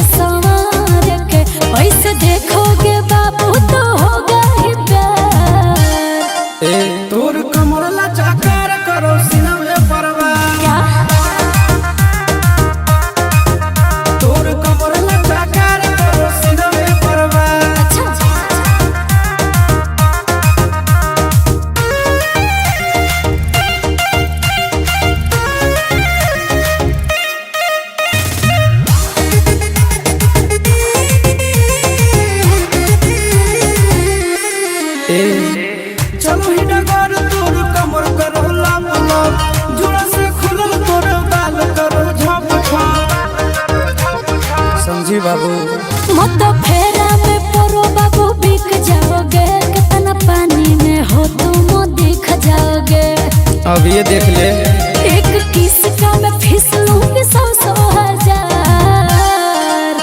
संवार के, ऐसे देखोगे बाबू तो होगा ही प्यार। तोर कमर लचकार करो सीना में परवार। क्या तोर कमर लचकार करो सीना में परवार। अच्छा चलो ही डगर तोर कमर करो लाप लाप, जोड़ा से खुलल तोर बाल करो झप झप। समझी बाबू मत फेरा में परो बाबू, बिक जाओगे कितना पानी में हो तुम दिख जाओगे। अब ये देख ले एक किस का मैं फिसलूंगी 100 हजार।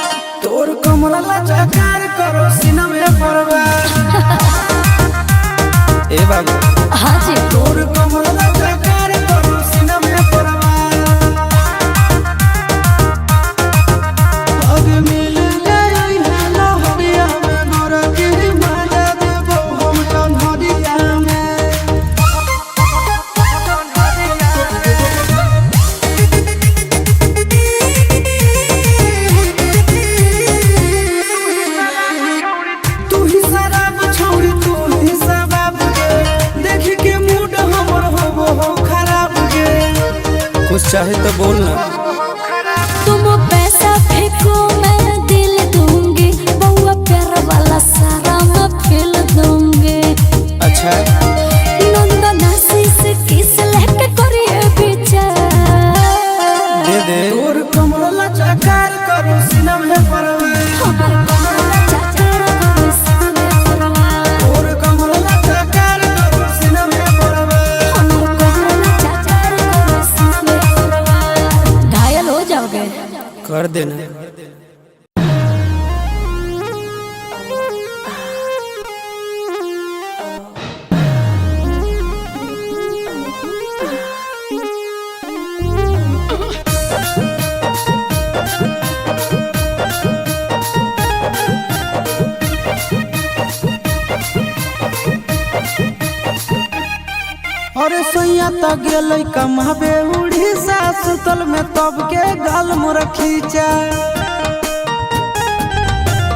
तोर कमर लचकार करो सीना में परवार। ए बाबू हाँ जी तोर कमर लचकार करो सीना में परवार। अब मिल गई है लहरिया में, गोरा की मजा देबो हम कन्हरिया में। तू ही शराब छोड़ी तू ही शबाब गे, देख के मूड हमर होबो हो खराब गे। कुछ चाहे तो बोल ना। तुम पैसा फेंको मैं दिल दूंगी, बउआ प्यार वाला सारा मैं फेल दूंगी। अच्छा नंदनासी से किस लेके करिए विचार। दे दे तोर कमर लचकार करो सीना में परवार। हमार कमला चाचा करो इसमें परवार। तोर कमर लचकार करो सीना में परवार। हमार कमला चाचा करो इसमें परवार। घायल हो जाओगे। कर देना। अरे सैया त गेलै कमाबे उड़ीसा, सुतल में तब के गाल मोर खींचा।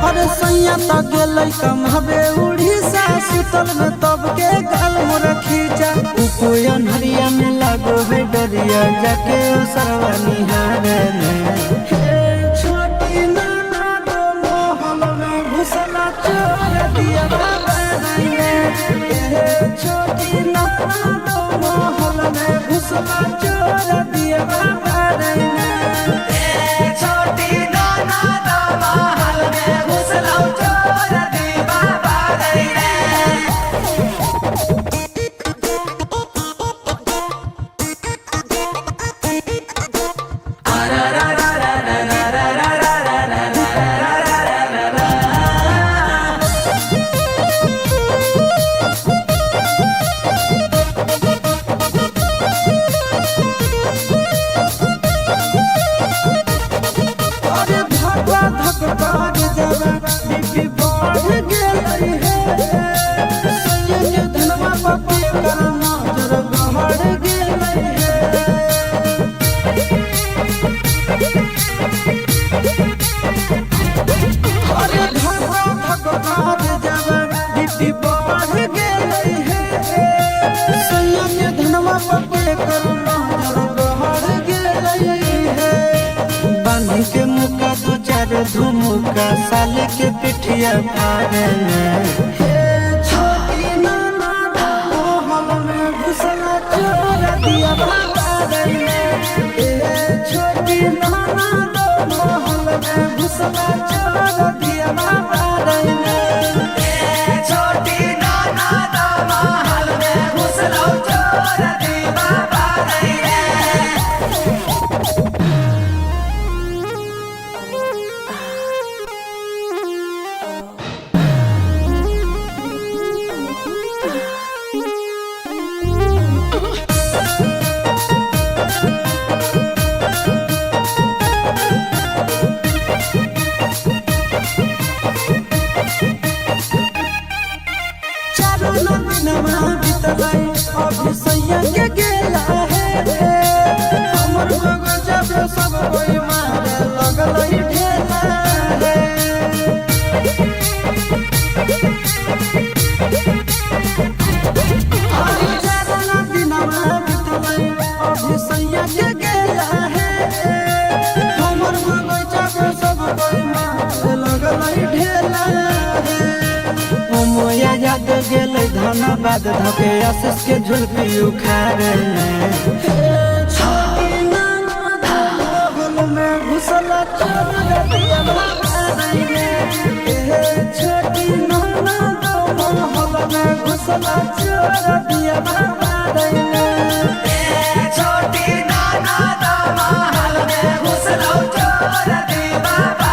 अरे सैया त गेलै कमाबे उड़ीसा, सुतल में तब के गाल मोर खींचा। कोई अनहरिया में लागो है डरिया, जाके उसरवा निहारे में। छोटी नाना दोनों हम में घुसला चोर दिया बाबा रे। छोटी नाना दोनों हम में घुसला चोर दिया बाबा रे। छोटी नाना दोनों हम में घुसला चोर दिया बाबा रे। अरे धक्का धक्का जब बीपी बढ़ गेलै है, सैया धनवा पप्पी कर नजर गहर गेलै है। अरे धक्का धक्का जब बीपी बढ़ गेलै है, सैया धनवा पप्पी कर नजर गहर गेलै है। बांधी के मुका दो चार धुमुका, साले के पिठिया फाड़े में। छोटी नाना दोनों हम में घुसला चोर दिया बाबा रे। छोटी नाना दोनों हम में घुसला चोर दिया बाबा रे। छोटी नाना दोनों हम में घुसला चोर दिया बाबा रे। जहानाबाद धके आशीष के झुलपी उखाड़े में घुसला छोटी नाना महल में घुसला चोर दिया बाबा छोटी नाना महल में घुसला चोर दिया बाबा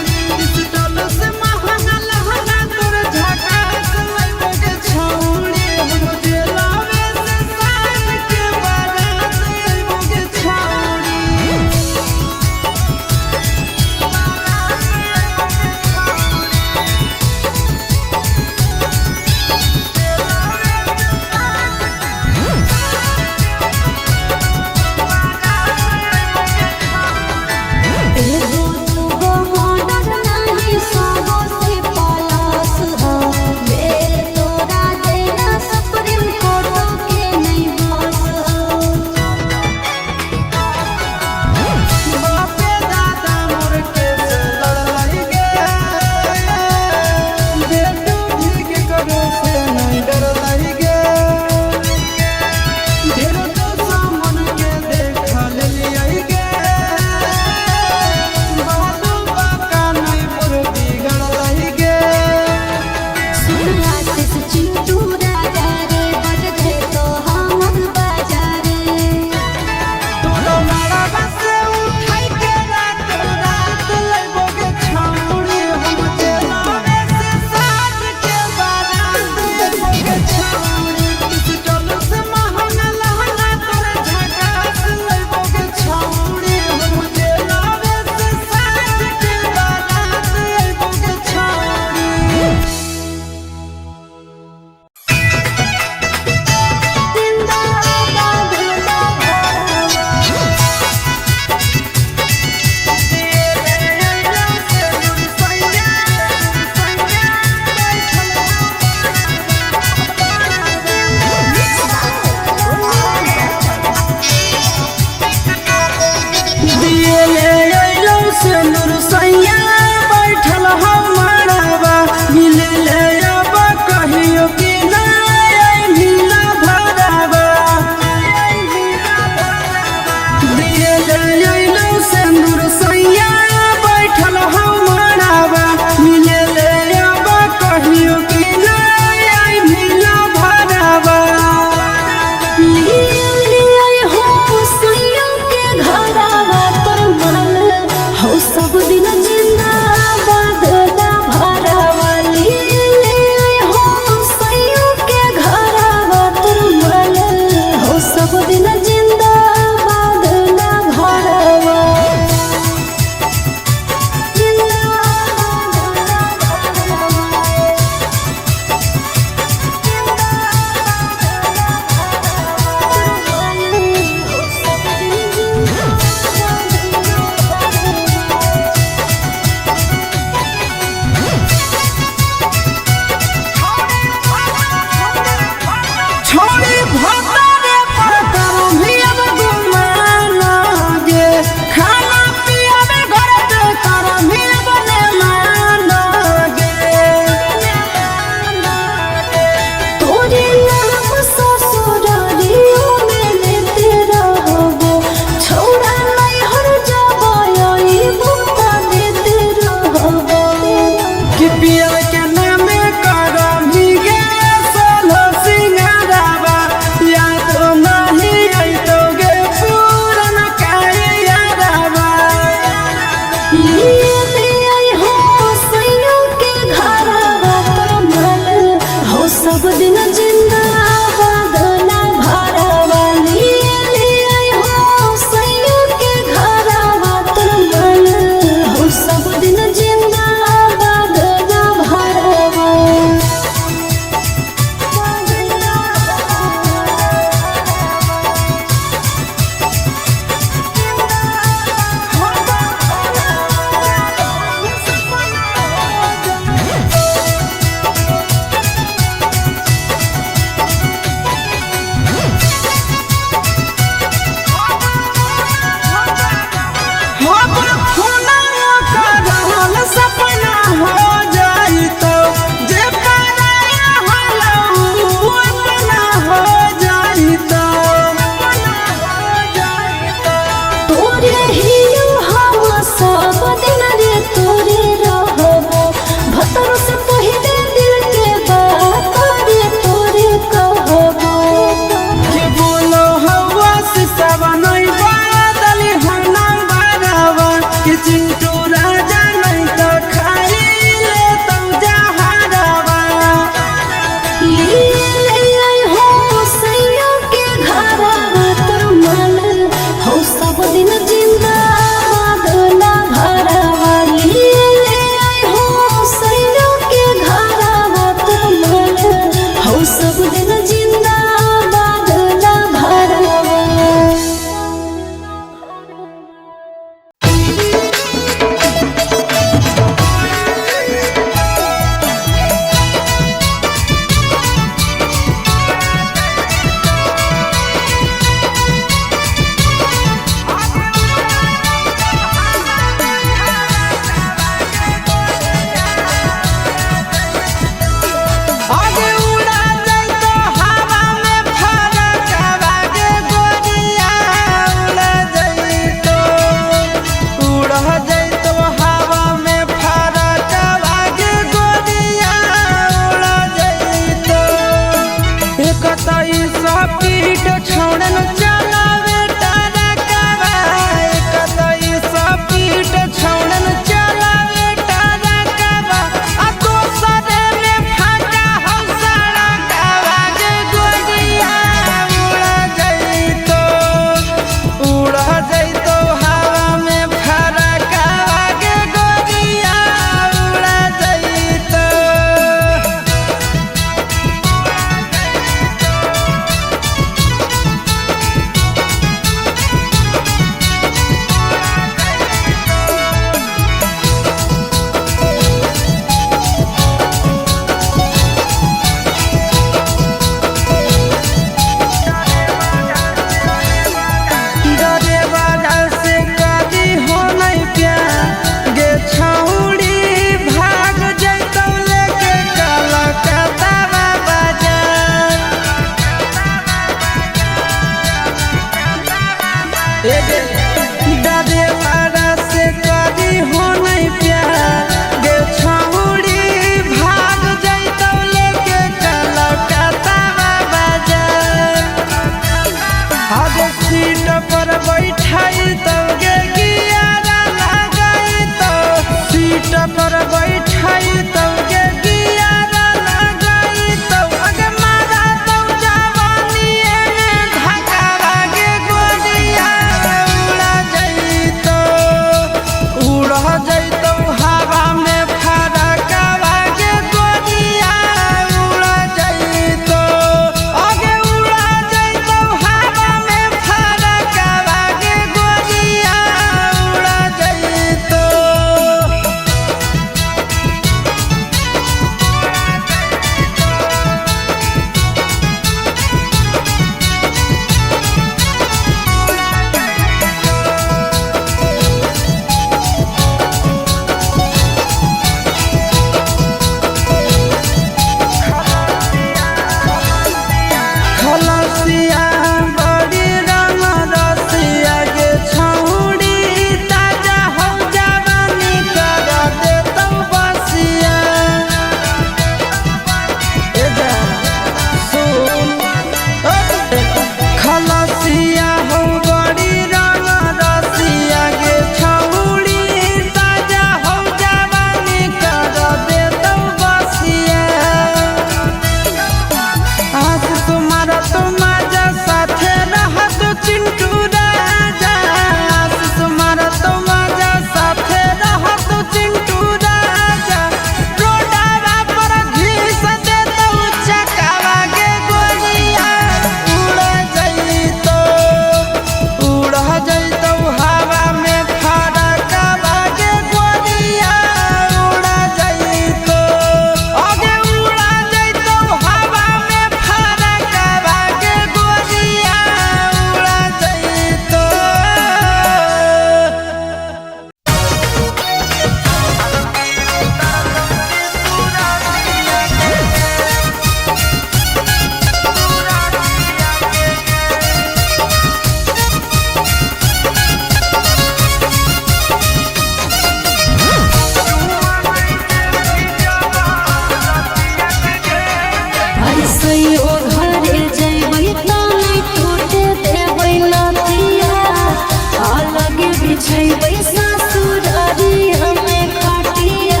बिछैबै ससुरारिया में खटिया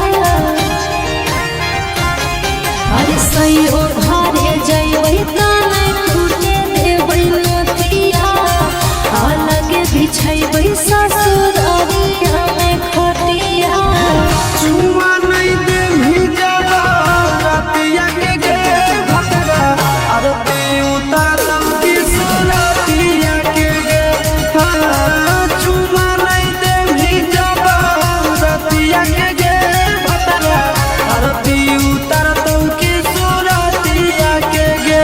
अरे सैयो घरे जइबै त नै टूटे देबै नथिया अलग बिछैबै ससुरारिया में खटिया चुमा नहीं दे जब रतिया के गे भतरा आरती उतारम की सुरतिया के गे हाँ चुमा नहीं दे जब रतिया के गे भतरा आरती उतारम की सुरतिया के गे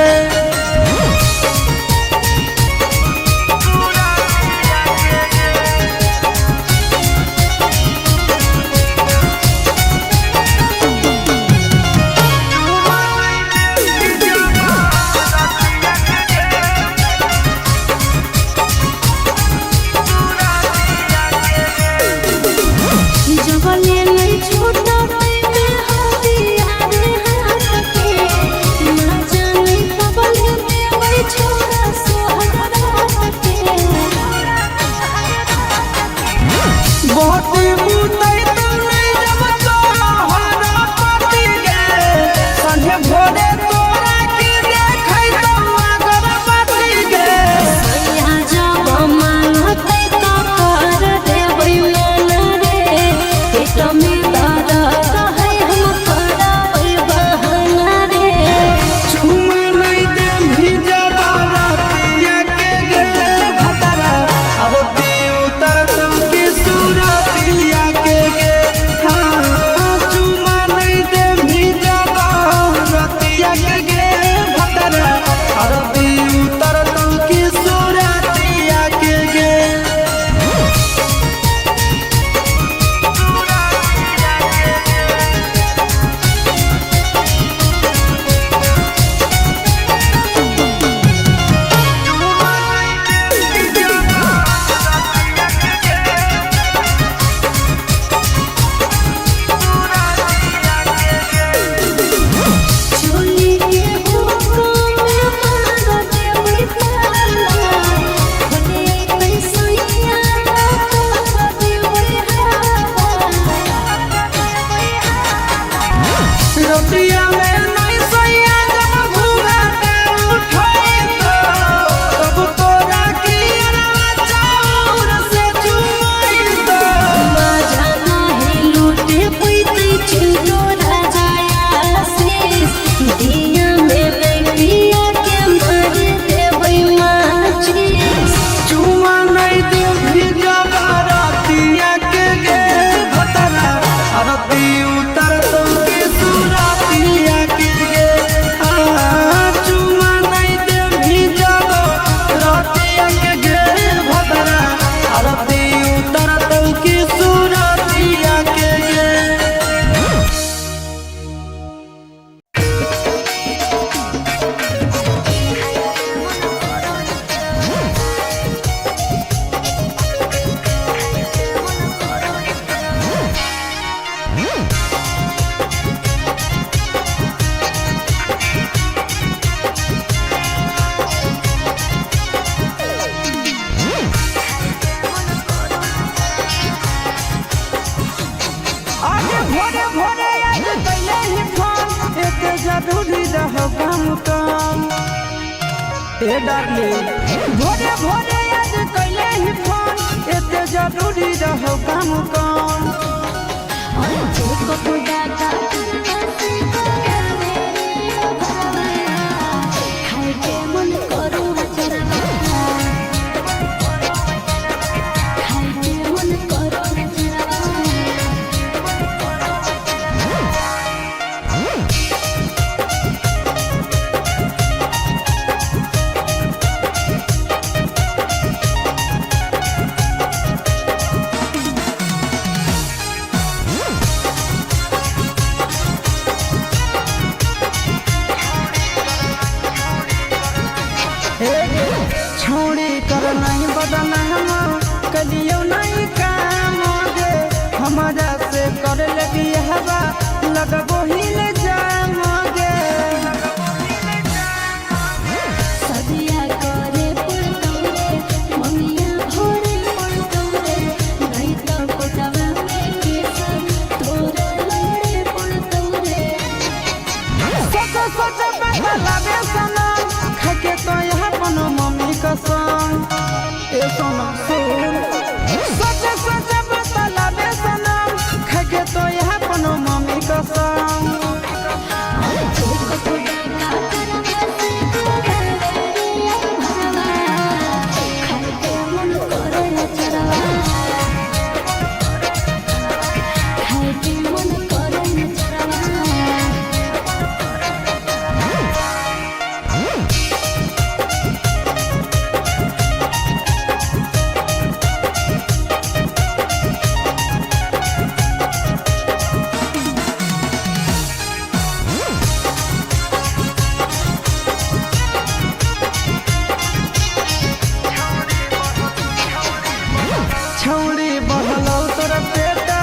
जबले नहीं छूटा पे हदिया रे हाथ के ना जाने कबले देबै छोरा सोहरा के बहुत मुतई तो नहीं जब तोहरा पति गे संझे भोरे तोरा के देखै तो अगरबत्ती गे सैया जब मांगतै त कर देबै मन रे पेट में दर्द है हम करबै बहाना रे चुमा नहीं दे जब रतिया के गे भतरा आरती उतारम की सुरतिया के गे हाँ चुमा नहीं दे जब रतिया के गे भतरा आरती उतारम की सुरतिया के गे चोली के हुक्म में मार देबै ताला भले पैसैया कर देबै रोटिया में नहीं सैया जब घूंघट उठाई तो तब तोरा की चाउर से चुमाई तो मजा नाही लूटे पैतै छिलो राजाया शेष दिया में लगिया के मार देबै माचिस चुमा नहीं दे जब रतिया के गे भतरा आरती उतारम की सुरतिया के गे हाँ चुमा नहीं दे जब रतिया के गे भतरा आरती उतारम की सुरतिया के गे आगे भोरे भोरे आज कैले ही फोन एते जरूरी रहो काम ए डार्लिंग भोरे भोरे आज कैले ही फोन एते जरूरी रहो काम जो को डाटा खाए के मन करो जरा खाए के मन करो जरा छोड़ी कर नहीं बदना हम कलियो नहीं काम गे हमारा से कर लगी हवा लगबो ही ले जाम गे सदिया करे पड़तौ रे ममिया भोरे पड़तौ रे छौड़ी बहलौ तोर बेटा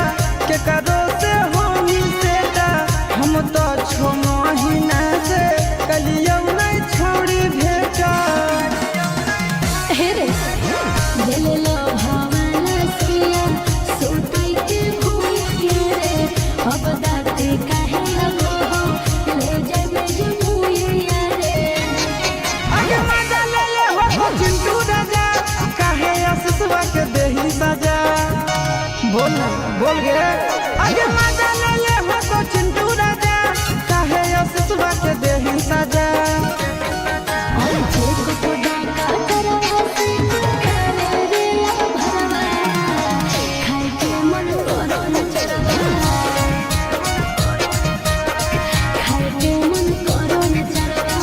के करो से होनी सेटा हम तो 6 महीना से कलियौ नहीं छौड़ी भेटा हे रे दिललो भावना सिया सोताई के भूलिया रे अब दाते काहे लगो ले जाबे जुमुइया रे आगे मजा ले ले हो चिंटू राजा काहे आसुसवा के देही सजा बोल गे आगे मजा ले ले हो चिंटू राजा काहे आसुसवा के देही सजा और जेको तो डाका करवा से करे रे भरवा खाए के मन करो न चरवा खाए के मन करो न चरवा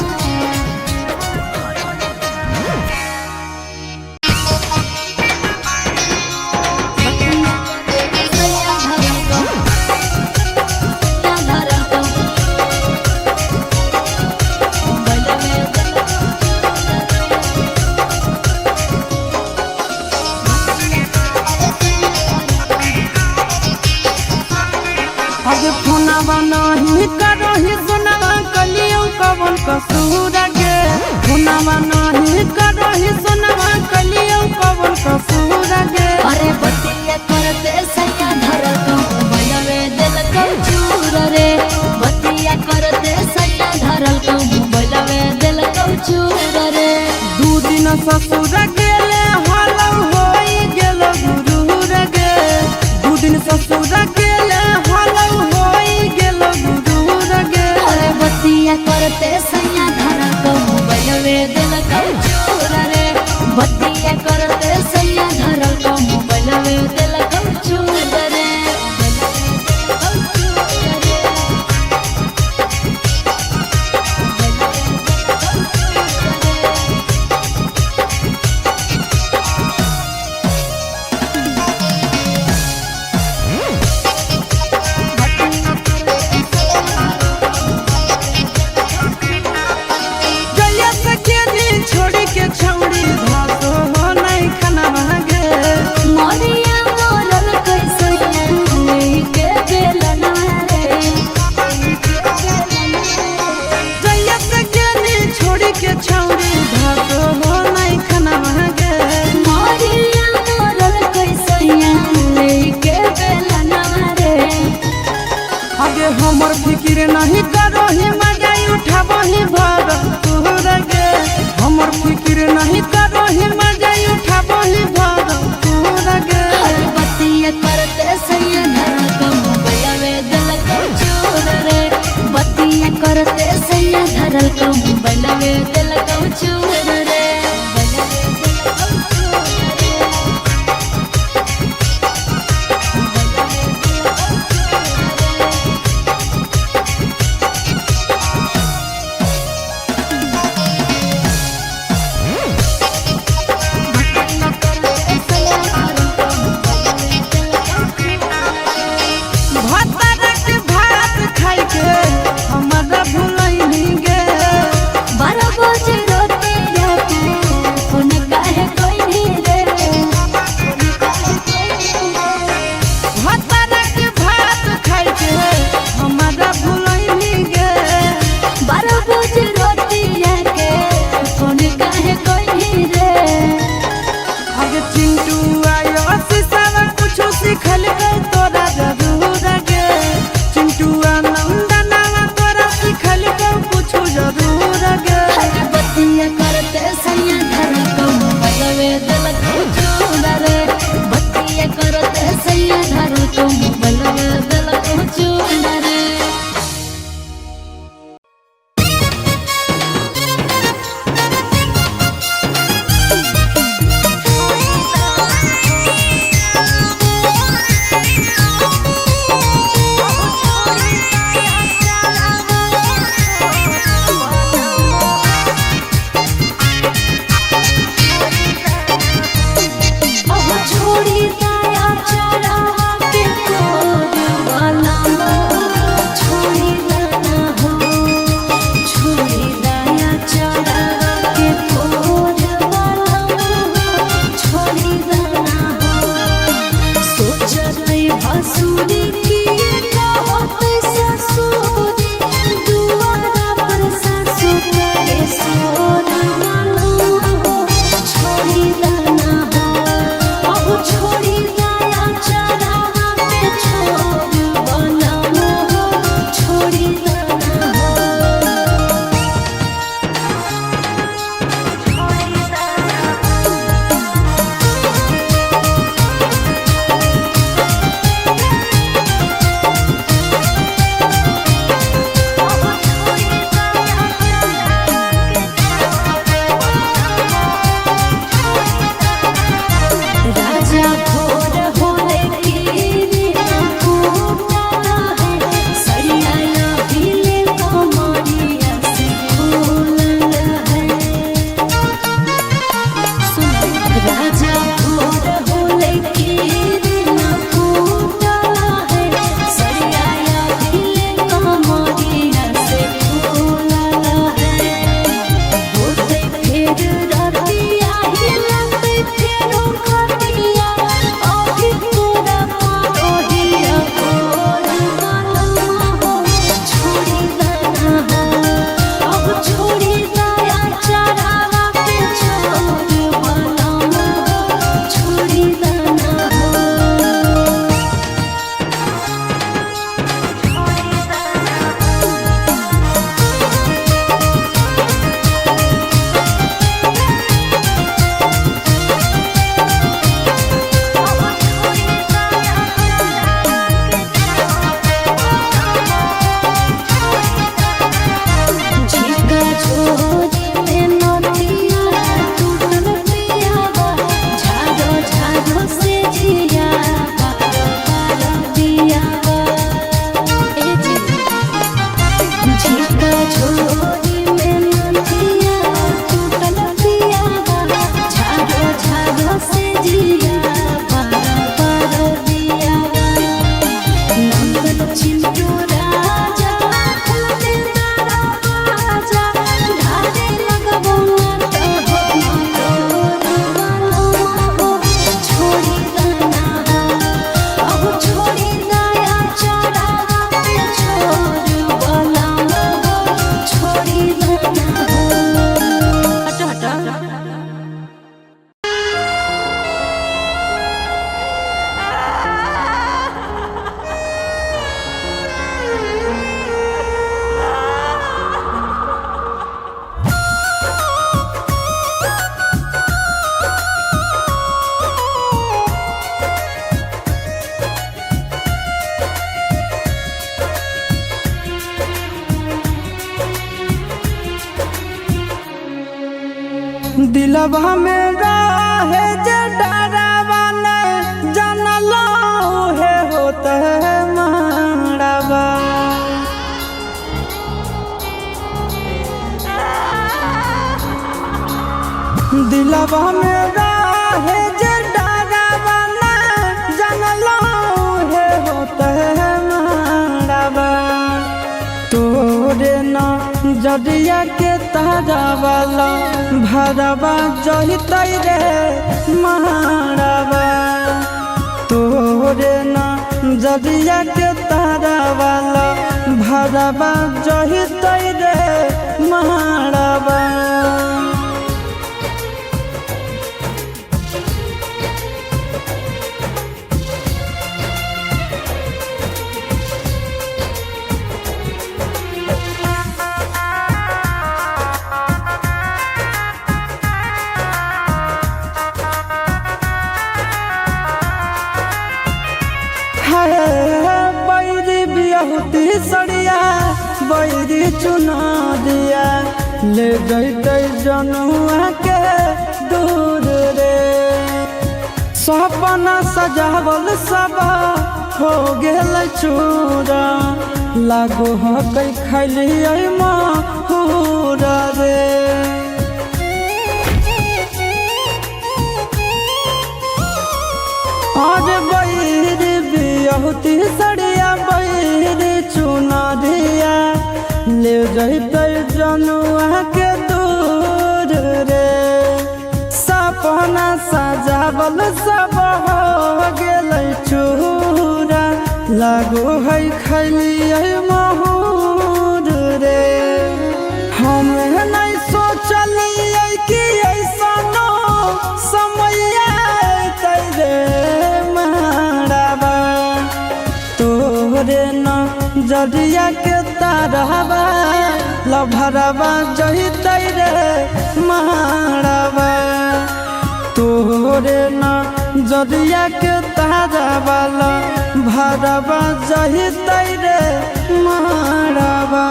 आगे फोनवा नहीं करही सुनवा कलियो कवन कसूर गे फोनवा नहीं करही सुनवा कलियो कवन कसूर गे अरे बतिया करते सैया धरतो मोबाइलवे दिलको चूर रे बतिया करते सैया धरतो मोबाइलवे दिलको चूर रे 2 दिन ससुर गेले हलौ होई गेल गुरुर गे 2 दिन ससुर गेले हलौ होई गेल गुरुर गे अरे बतिया करते सैया धरतो मोबाइलवे दिलको चूर रे बतिया करते सैया धरतो मोबाइलवे दिलको चूर रे गलिया सके दिल छोड़ी के छौड़ी धासो हो नहीं खाना मांगे मोरिया मोरल कैसे लेके बेलना रे गलिया सके दिल छोड़ी के छौड़ी धासो हो नहीं खाना मांगे मोरिया मोरल कैसे लेके बेलना रे आगे हमर फिक्र नहीं करो ही मजा उठाबो ही भर तोहर गे हमर फिक्र नहीं करो ही मजा उठाबो ही भर तोहर गे अरे बतिया करते सैया धरतो मोबाइलवे दिलको चूर रे बतिया करते सैया धरतो मोबाइलवे दिलको चूर रे भात भात खाई के हमरा भुलैनी गे 12 बजे रोते जाके फोन काहे कोई नहीं रे भात खाई के हमरा भुलैनी गे 12 बजे रोते जाके फोन काहे कोई नहीं रे आगे चिंटू आयो सीसावा कुछ सिखल के तोरा जरूर गे चिंटू नंदना तोरा सिखल के कुछ जरूर गे अरे बतिया करते सैया धरतो मोबाइलवे दिलको चूर रे बतिया करते सैया धरतो मोबाइलवे दिलको चूर रे अब छोड़ी दया चढ़ा के कोरवा दिलवा में रहे जे डरावा न जानलो है होता है मारवा। दिलवा में रहे जे डरावा न जानलो है होता है मारवा। तोरे न जदिया के तारा वाला भरवा जहितै रे मारवा। तोरे न जदिया के तारा वाला भरवा जहितै रे मारवा। बैरी बियाहुती सड़िया बैरी चुना दिया ले जैते जनुआ के दूर रे। सपना सजावल सब हो गेल चूरा लागो हो कई खैलिए महूरा रे। आज बैरी बियाहुती सड़िया बैरी चुना दिया ले जैते जनुआ के दूर रे। सपना सजावल सब हो गेल चूरा लागो है खैलिए महूर रे। हम नहीं सोचलिए कि ऐसा समय रे मारवा। तोरे न जदिया के तारवा लभरवा जहितै रे मारवा। तोरे न जदिया के तारवा लभरवा जहितै रे मारवा।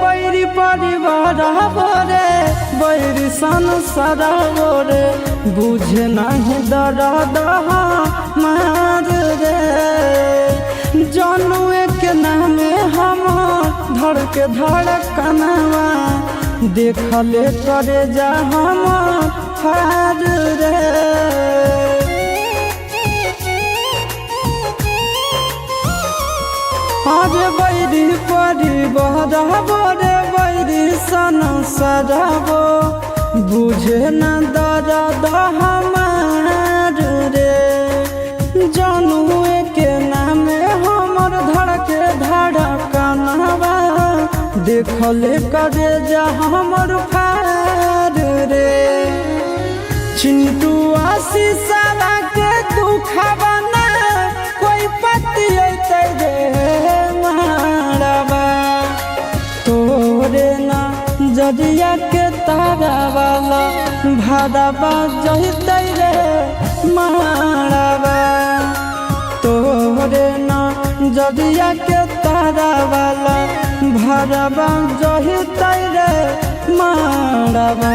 बैरी परिवार बोरे बैरी संसार बोरे बुझे नहीं दर्द मार रे। जनुए के नामे हम धड़ के धड़कनवा देखले करे जा हम हार रे। आज बैरी परिवार बोरे बैरी संसार बो बुझे न दर्द हमार रे। जनुए के नामे हमर धड़के धड़कनवा देखले करे जा हमर फार रे। चिंटू आशीष के दुखवा न कोई पति रे मारवा। तोरे न जदिया के तारा वाला भरवा जहितै रे मारवा। तोरे न जदिया के तारा वाला भरवा जहितै रे मारवा।